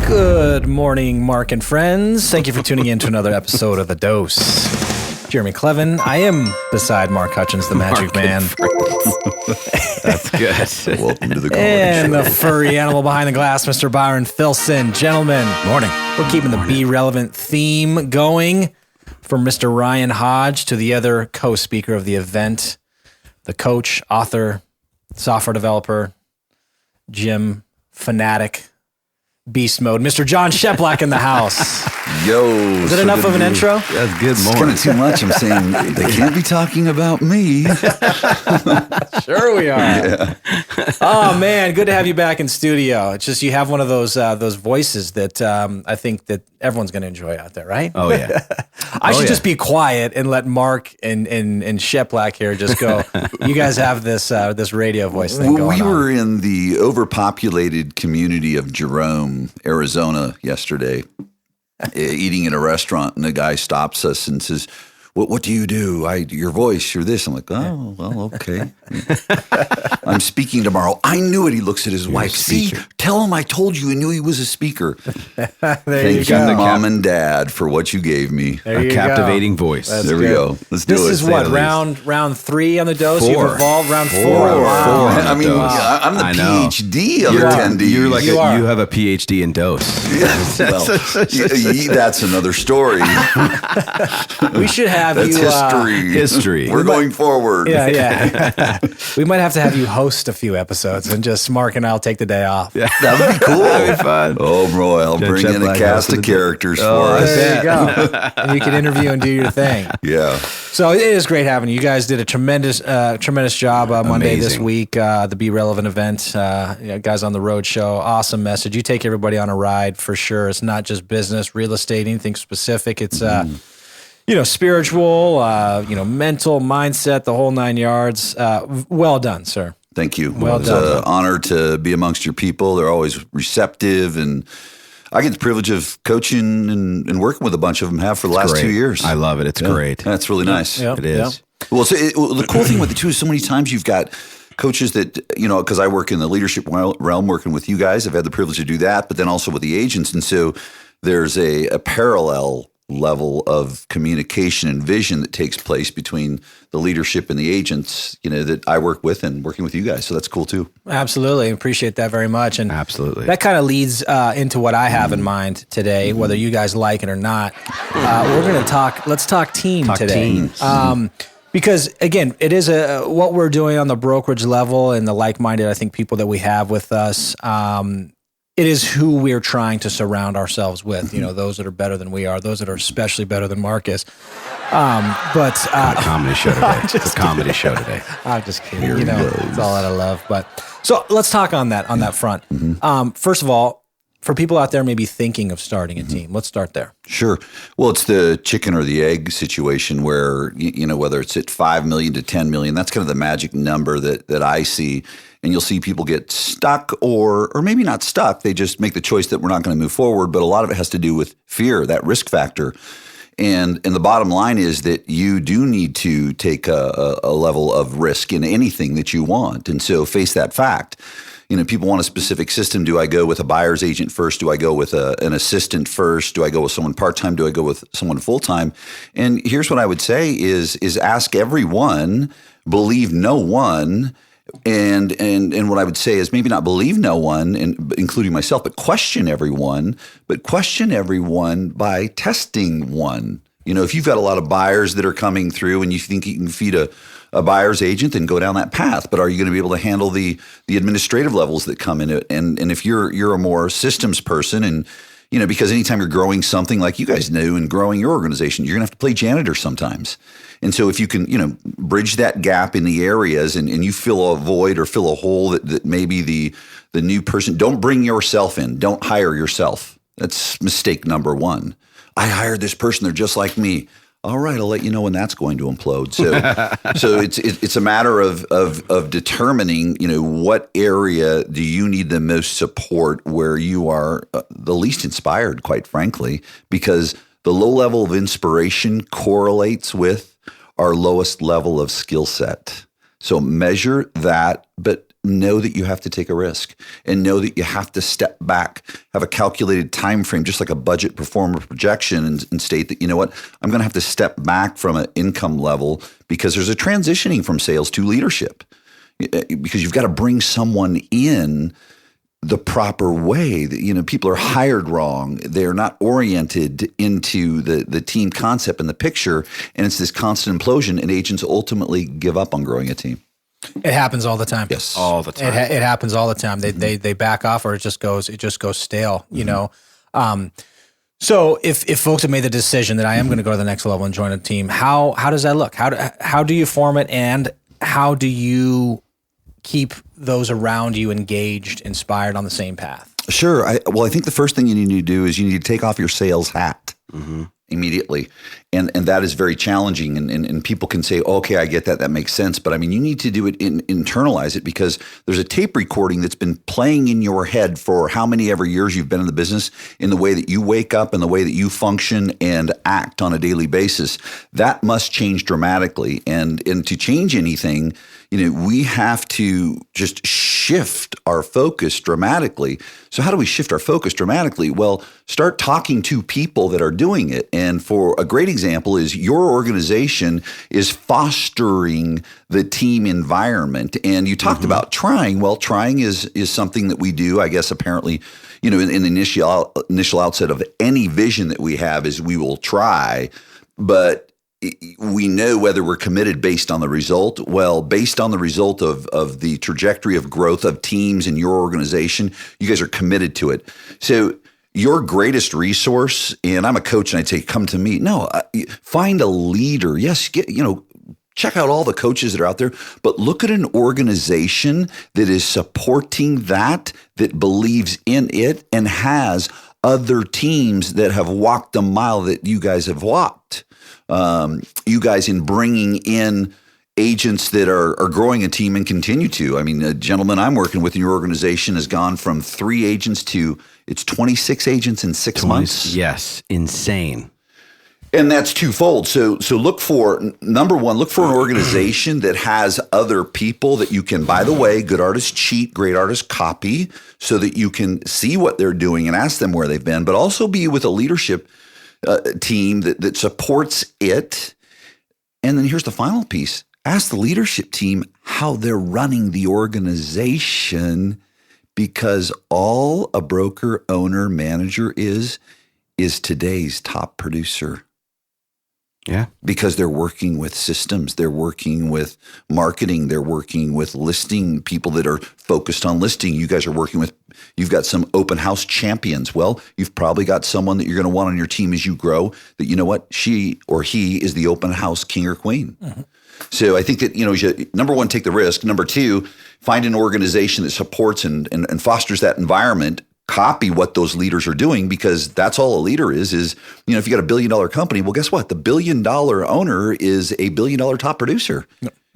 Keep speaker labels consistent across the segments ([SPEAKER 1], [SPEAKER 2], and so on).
[SPEAKER 1] Good morning, Mark and friends. Thank you for tuning in to another episode of The Dose. Jereme Kleven. I am beside Mark Hutchins, the magic man.
[SPEAKER 2] That's good.
[SPEAKER 3] Welcome to the comedy
[SPEAKER 1] And
[SPEAKER 3] show.
[SPEAKER 1] the furry animal behind the glass, Mr. Byron Filson. Gentlemen,
[SPEAKER 2] Morning.
[SPEAKER 1] we're keeping the Be Relevant theme going from Mr. Ryan Hodge to the other co-speaker of the event, the coach, author, software developer, gym fanatic, beast mode, Mr. John Cheplak in the house.
[SPEAKER 3] Yo.
[SPEAKER 1] Is that enough of an intro?
[SPEAKER 2] That's good
[SPEAKER 3] It's
[SPEAKER 2] morning.
[SPEAKER 3] kind of too much. I'm saying they can't be talking about me.
[SPEAKER 1] Sure we are. Oh man, good to have you back in studio. It's just you have one of those voices that I think that everyone's going to enjoy out there, right?
[SPEAKER 2] Oh, yeah.
[SPEAKER 1] I should just be quiet and let Mark and Cheplak here just go. You guys have this radio voice thing going
[SPEAKER 3] We
[SPEAKER 1] on.
[SPEAKER 3] were in the overpopulated community of Jerome, Arizona yesterday, eating at a restaurant, and the guy stops us and says, What do you do? Your voice, you're this. I'm like, oh, well, okay. I'm speaking tomorrow. I knew it. He looks at his wife. See, tell him I told you. I knew he was a speaker. Thank you, Mom and Dad, for what you gave me.
[SPEAKER 1] There
[SPEAKER 2] A
[SPEAKER 1] you
[SPEAKER 2] captivating
[SPEAKER 1] go.
[SPEAKER 2] voice.
[SPEAKER 3] There we go. Let's do
[SPEAKER 1] This
[SPEAKER 3] it.
[SPEAKER 1] is
[SPEAKER 3] Say
[SPEAKER 1] what,
[SPEAKER 3] the least.
[SPEAKER 1] round 3 on the dose?
[SPEAKER 2] Four.
[SPEAKER 1] You've evolved round 4.
[SPEAKER 3] Four.
[SPEAKER 1] Wow.
[SPEAKER 3] I mean,
[SPEAKER 2] Wow.
[SPEAKER 3] I'm the
[SPEAKER 2] I know.
[SPEAKER 3] PhD of
[SPEAKER 2] You're
[SPEAKER 3] attendees.
[SPEAKER 2] You're like
[SPEAKER 1] You are.
[SPEAKER 2] you have a PhD in dose.
[SPEAKER 3] Well, that's another story.
[SPEAKER 1] We should have
[SPEAKER 3] That's
[SPEAKER 1] you.
[SPEAKER 2] History.
[SPEAKER 3] We're going forward.
[SPEAKER 1] Yeah. We might have to have you host a few episodes and just Mark and I'll take the day off.
[SPEAKER 2] Yeah.
[SPEAKER 3] That would be cool.
[SPEAKER 2] That'd be fun.
[SPEAKER 3] Oh, boy, I'll
[SPEAKER 2] John
[SPEAKER 3] bring in a
[SPEAKER 2] Cheplak
[SPEAKER 3] cast
[SPEAKER 2] hosted
[SPEAKER 3] of
[SPEAKER 2] the-
[SPEAKER 3] characters
[SPEAKER 2] Oh,
[SPEAKER 3] for
[SPEAKER 2] I
[SPEAKER 3] us.
[SPEAKER 1] There you go. And you can interview and do your thing.
[SPEAKER 3] Yeah.
[SPEAKER 1] So it is great having you. You guys did a tremendous job Monday this
[SPEAKER 2] Amazing.
[SPEAKER 1] week. The Be Relevant event, guys on the road show. Awesome message. You take everybody on a ride for sure. It's not just business, real estate, anything specific. It's spiritual, mental, mindset, the whole 9 yards. Well done, sir.
[SPEAKER 3] Thank you.
[SPEAKER 1] Well
[SPEAKER 3] It's
[SPEAKER 1] done.
[SPEAKER 3] an honor to be amongst your people. They're always receptive, and I get the privilege of coaching and working with a bunch of them. Have for the last
[SPEAKER 2] Great.
[SPEAKER 3] 2 years.
[SPEAKER 2] I love it. It's great.
[SPEAKER 3] That's really nice.
[SPEAKER 1] Yeah.
[SPEAKER 2] It is.
[SPEAKER 3] Well, the cool thing with it too is so many times you've got coaches that, because I work in the leadership realm working with you guys, I've had the privilege to do that, but then also with the agents. And so there's a parallel level of communication and vision that takes place between the leadership and the agents, that I work with and working with you guys. So that's cool too.
[SPEAKER 1] Absolutely. Appreciate that very much. And
[SPEAKER 2] Absolutely.
[SPEAKER 1] that kind of leads into what I have in mind today, whether you guys like it or not. We're going to let's talk team today.
[SPEAKER 2] teams.
[SPEAKER 1] Because again, it is what we're doing on the brokerage level and the like-minded, I think, people that we have with us. It is who we're trying to surround ourselves with, those that are better than we are, those that are especially better than Marcus.
[SPEAKER 2] A comedy show today. It's a comedy show today.
[SPEAKER 1] I'm just kidding. It's all out of love. But so let's talk on that front. First of all, for people out there maybe thinking of starting a team, let's start there.
[SPEAKER 3] Sure. Well, it's the chicken or the egg situation where, whether it's at 5 million to 10 million, that's kind of the magic number that I see. And you'll see people get stuck or maybe not stuck. They just make the choice that we're not going to move forward. But a lot of it has to do with fear, that risk factor. And the bottom line is that you do need to take a level of risk in anything that you want. And so face that fact. People want a specific system. Do I go with a buyer's agent first? Do I go with an assistant first? Do I go with someone part-time? Do I go with someone full-time? And here's what I would say is ask everyone, believe no one. And what I would say is maybe not believe no one, including myself, but question everyone by testing one. If you've got a lot of buyers that are coming through and you think you can feed a buyer's agent, then go down that path. But are you going to be able to handle the administrative levels that come in it? And if you're a more systems person and, because anytime you're growing something like you guys do and growing your organization, you're going to have to play janitor sometimes. And so if you can, bridge that gap in the areas and you fill a void or fill a hole that maybe the new person, don't bring yourself in. Don't hire yourself. That's mistake number one. I hired this person. They're just like me. All right, I'll let you know when that's going to implode. So it's a matter of determining, what area do you need the most support, where you are the least inspired, quite frankly, because the low level of inspiration correlates with our lowest level of skill set. So measure that, but know that you have to take a risk and know that you have to step back, have a calculated time frame, just like a budget performer projection, and state that, you know what, I'm going to have to step back from an income level because there's a transitioning from sales to leadership, because you've got to bring someone in the proper way. People are hired wrong. They're not oriented into the team concept and the picture. And it's this constant implosion, and agents ultimately give up on growing a team.
[SPEAKER 1] It happens all the time.
[SPEAKER 3] Yes.
[SPEAKER 2] All the time.
[SPEAKER 1] It happens all the time. They back off, or it just goes stale, So if folks have made the decision that I am going to go to the next level and join a team, how does that look? How do you form it, and how do you keep those around you engaged, inspired on the same path?
[SPEAKER 3] Sure. I think the first thing you need to do is you need to take off your sales hat immediately. And that is very challenging. And people can say, okay, I get that. That makes sense. But I mean, you need to do it, internalize it, because there's a tape recording that's been playing in your head for how many ever years you've been in the business, in the way that you wake up and the way that you function and act on a daily basis. That must change dramatically. And to change anything, we have to just shift our focus dramatically. So how do we shift our focus dramatically? Well, start talking to people that are doing it. And for a great example is your organization is fostering the team environment. And you talked about trying. Well, trying is something that we do, I guess, apparently, in the initial outset of any vision that we have is we will try, but we know whether we're committed based on the result. Well, based on the result of the trajectory of growth of teams in your organization, you guys are committed to it. So your greatest resource, and I'm a coach and I'd say, come to me. No, find a leader. Yes, check out all the coaches that are out there, but look at an organization that is supporting that believes in it, and has other teams that have walked the mile that you guys have walked. You guys in bringing in agents that are growing a team and continue to. I mean, the gentleman I'm working with in your organization has gone from 3 agents to it's 26 agents in 6 months.
[SPEAKER 2] Yes, insane.
[SPEAKER 3] And that's twofold. So look for, number one, look for an organization that has other people that you can, by the way, good artists cheat, great artists copy, so that you can see what they're doing and ask them where they've been, but also be with a leadership team that supports it. And then here's the final piece. Ask the leadership team how they're running the organization, because all a broker, owner, manager is today's top producer.
[SPEAKER 2] Yeah.
[SPEAKER 3] Because they're working with systems, they're working with marketing, they're working with listing people that are focused on listing. You guys are working with, you've got some open house champions. Well, you've probably got someone that you're going to want on your team as you grow that, you know what, she or he is the open house king or queen. Mm-hmm. So I think that, you number one, take the risk. Number two, find an organization that supports and fosters that environment. Copy what those leaders are doing, because that's all a leader is, if you got $1 billion company, well, guess what? The $1 billion owner is a $1 billion top producer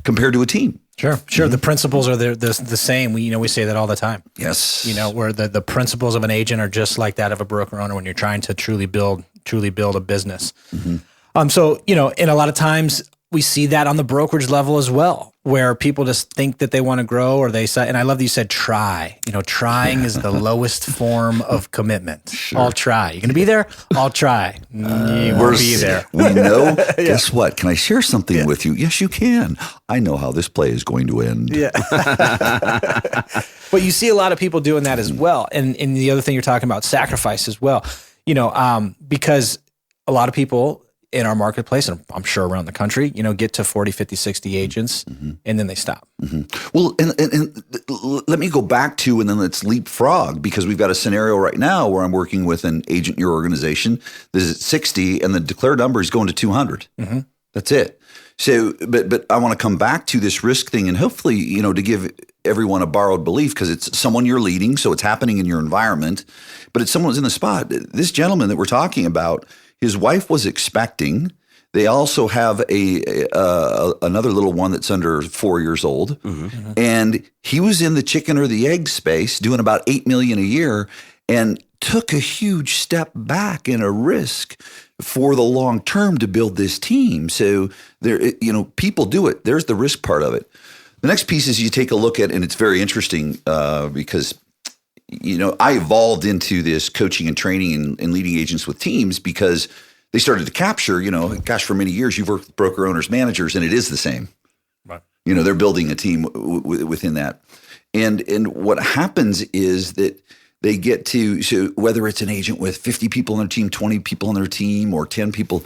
[SPEAKER 3] compared to a team.
[SPEAKER 1] Sure. Mm-hmm. The principles are the same. We say that all the time.
[SPEAKER 3] Yes.
[SPEAKER 1] Where the principles of an agent are just like that of a broker owner when you're trying to truly build a business. Mm-hmm. So, and a lot of times we see that on the brokerage level as well, where people just think that they want to grow, or they say, and I love that you said try. Trying is the lowest form of commitment. Sure. I'll try. You're going to be there? I'll try. You won't be there.
[SPEAKER 3] We know. Guess what? Can I share something with you? Yes, you can. I know how this play is going to end.
[SPEAKER 1] Yeah. But you see a lot of people doing that as well. And the other thing you're talking about, sacrifice as well. Because a lot of people in our marketplace, and I'm sure around the country, get to 40, 50, 60 agents, and then they stop. Mm-hmm.
[SPEAKER 3] Well, and let me go back to, and then let's leapfrog, because we've got a scenario right now where I'm working with an agent in your organization that is at 60, and the declared number is going to 200. Mm-hmm. That's it. So, but I want to come back to this risk thing, and hopefully, to give everyone a borrowed belief, because it's someone you're leading, so it's happening in your environment, but it's someone's in the spot. This gentleman that we're talking about, his wife was expecting. They also have another little one that's under 4 years old. Mm-hmm. And he was in the chicken or the egg space doing about $8 million a year, and took a huge step back and a risk for the long term to build this team. So there, people do it. There's the risk part of it. The next piece is you take a look at, and it's very interesting because, I evolved into this coaching and training and leading agents with teams because they started to capture, for many years you've worked with broker owners, managers, and it is the same.
[SPEAKER 1] Right.
[SPEAKER 3] They're building a team within that. And what happens is that they get to, so whether it's an agent with 50 people on their team, 20 people on their team, or 10 people,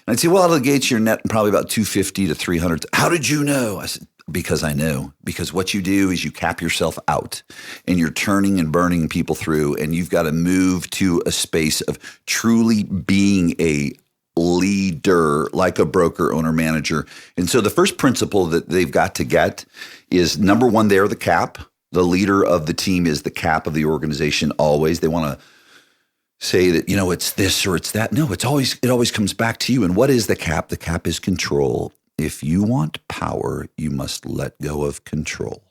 [SPEAKER 3] and I'd say, well, out of the gates, you're netting probably about 250 to 300. How did you know? I said, because I know. Because what you do is you cap yourself out and you're turning and burning people through, and you've got to move to a space of truly being a leader, like a broker, owner, manager. And so the first principle that they've got to get is, number one, they're the cap. The leader of the team is the cap of the organization always. They want to say that, it's this or it's that. No, it always comes back to you. And what is the cap? The cap is control. If you want power, you must let go of control,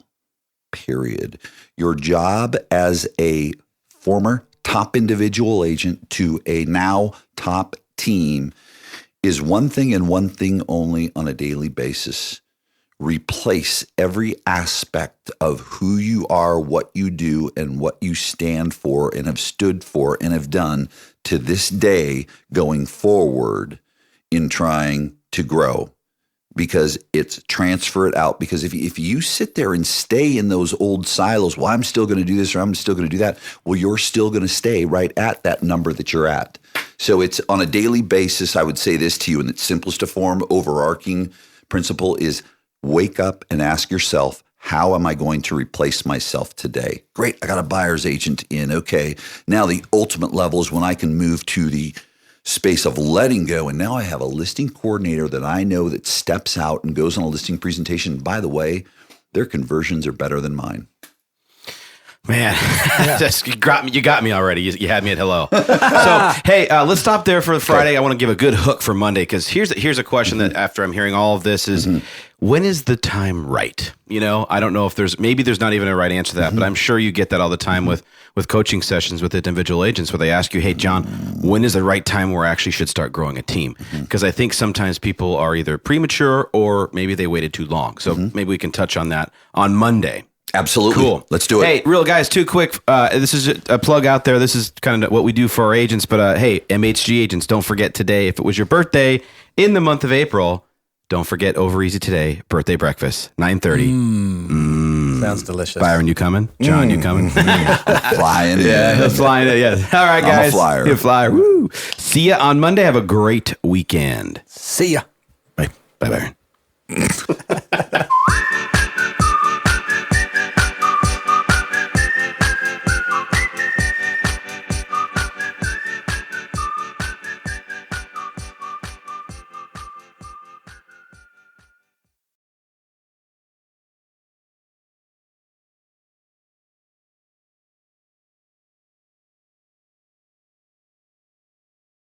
[SPEAKER 3] period. Your job as a former top individual agent to a now top team is one thing and one thing only on a daily basis. Replace every aspect of who you are, what you do, and what you stand for and have stood for and have done to this day going forward in trying to grow. Because it's transfer it out. Because if you sit there and stay in those old silos, well, I'm still going to do this or I'm still going to do that. Well, you're still going to stay right at that number that you're at. So it's on a daily basis. I would say this to you in its simplest of form, overarching principle is wake up and ask yourself, how am I going to replace myself today? Great. I got a buyer's agent in. Okay. Now the ultimate level is when I can move to the space of letting go. And now I have a listing coordinator that I know that steps out and goes on a listing presentation. By the way, their conversions are better than mine.
[SPEAKER 2] Man, you got me already. You had me at hello. So, hey, let's stop there for Friday. Okay. I want to give a good hook for Monday because here's a question that after I'm hearing all of this is, when is the time right? I don't know if there's not even a right answer to that, but I'm sure you get that all the time with coaching sessions with individual agents where they ask you, hey, John, when is the right time where I actually should start growing a team? Because I think sometimes people are either premature or maybe they waited too long. So maybe we can touch on that on Monday.
[SPEAKER 3] Absolutely.
[SPEAKER 2] Cool.
[SPEAKER 3] Let's do it.
[SPEAKER 2] Hey, real guys, too quick. This is a plug out there. This is kind of what we do for our agents. But hey, MHG agents, don't forget today, if it was your birthday in the month of April, don't forget Over Easy Today, birthday breakfast, 9:30.
[SPEAKER 1] Sounds delicious.
[SPEAKER 2] Byron, you coming? John, you coming?
[SPEAKER 3] Flying.
[SPEAKER 2] Yeah, flying. Yeah. All right, guys.
[SPEAKER 3] I'm a flyer.
[SPEAKER 2] You're a flyer. Woo. See ya on Monday. Have a great weekend.
[SPEAKER 1] See ya.
[SPEAKER 2] Bye, Byron.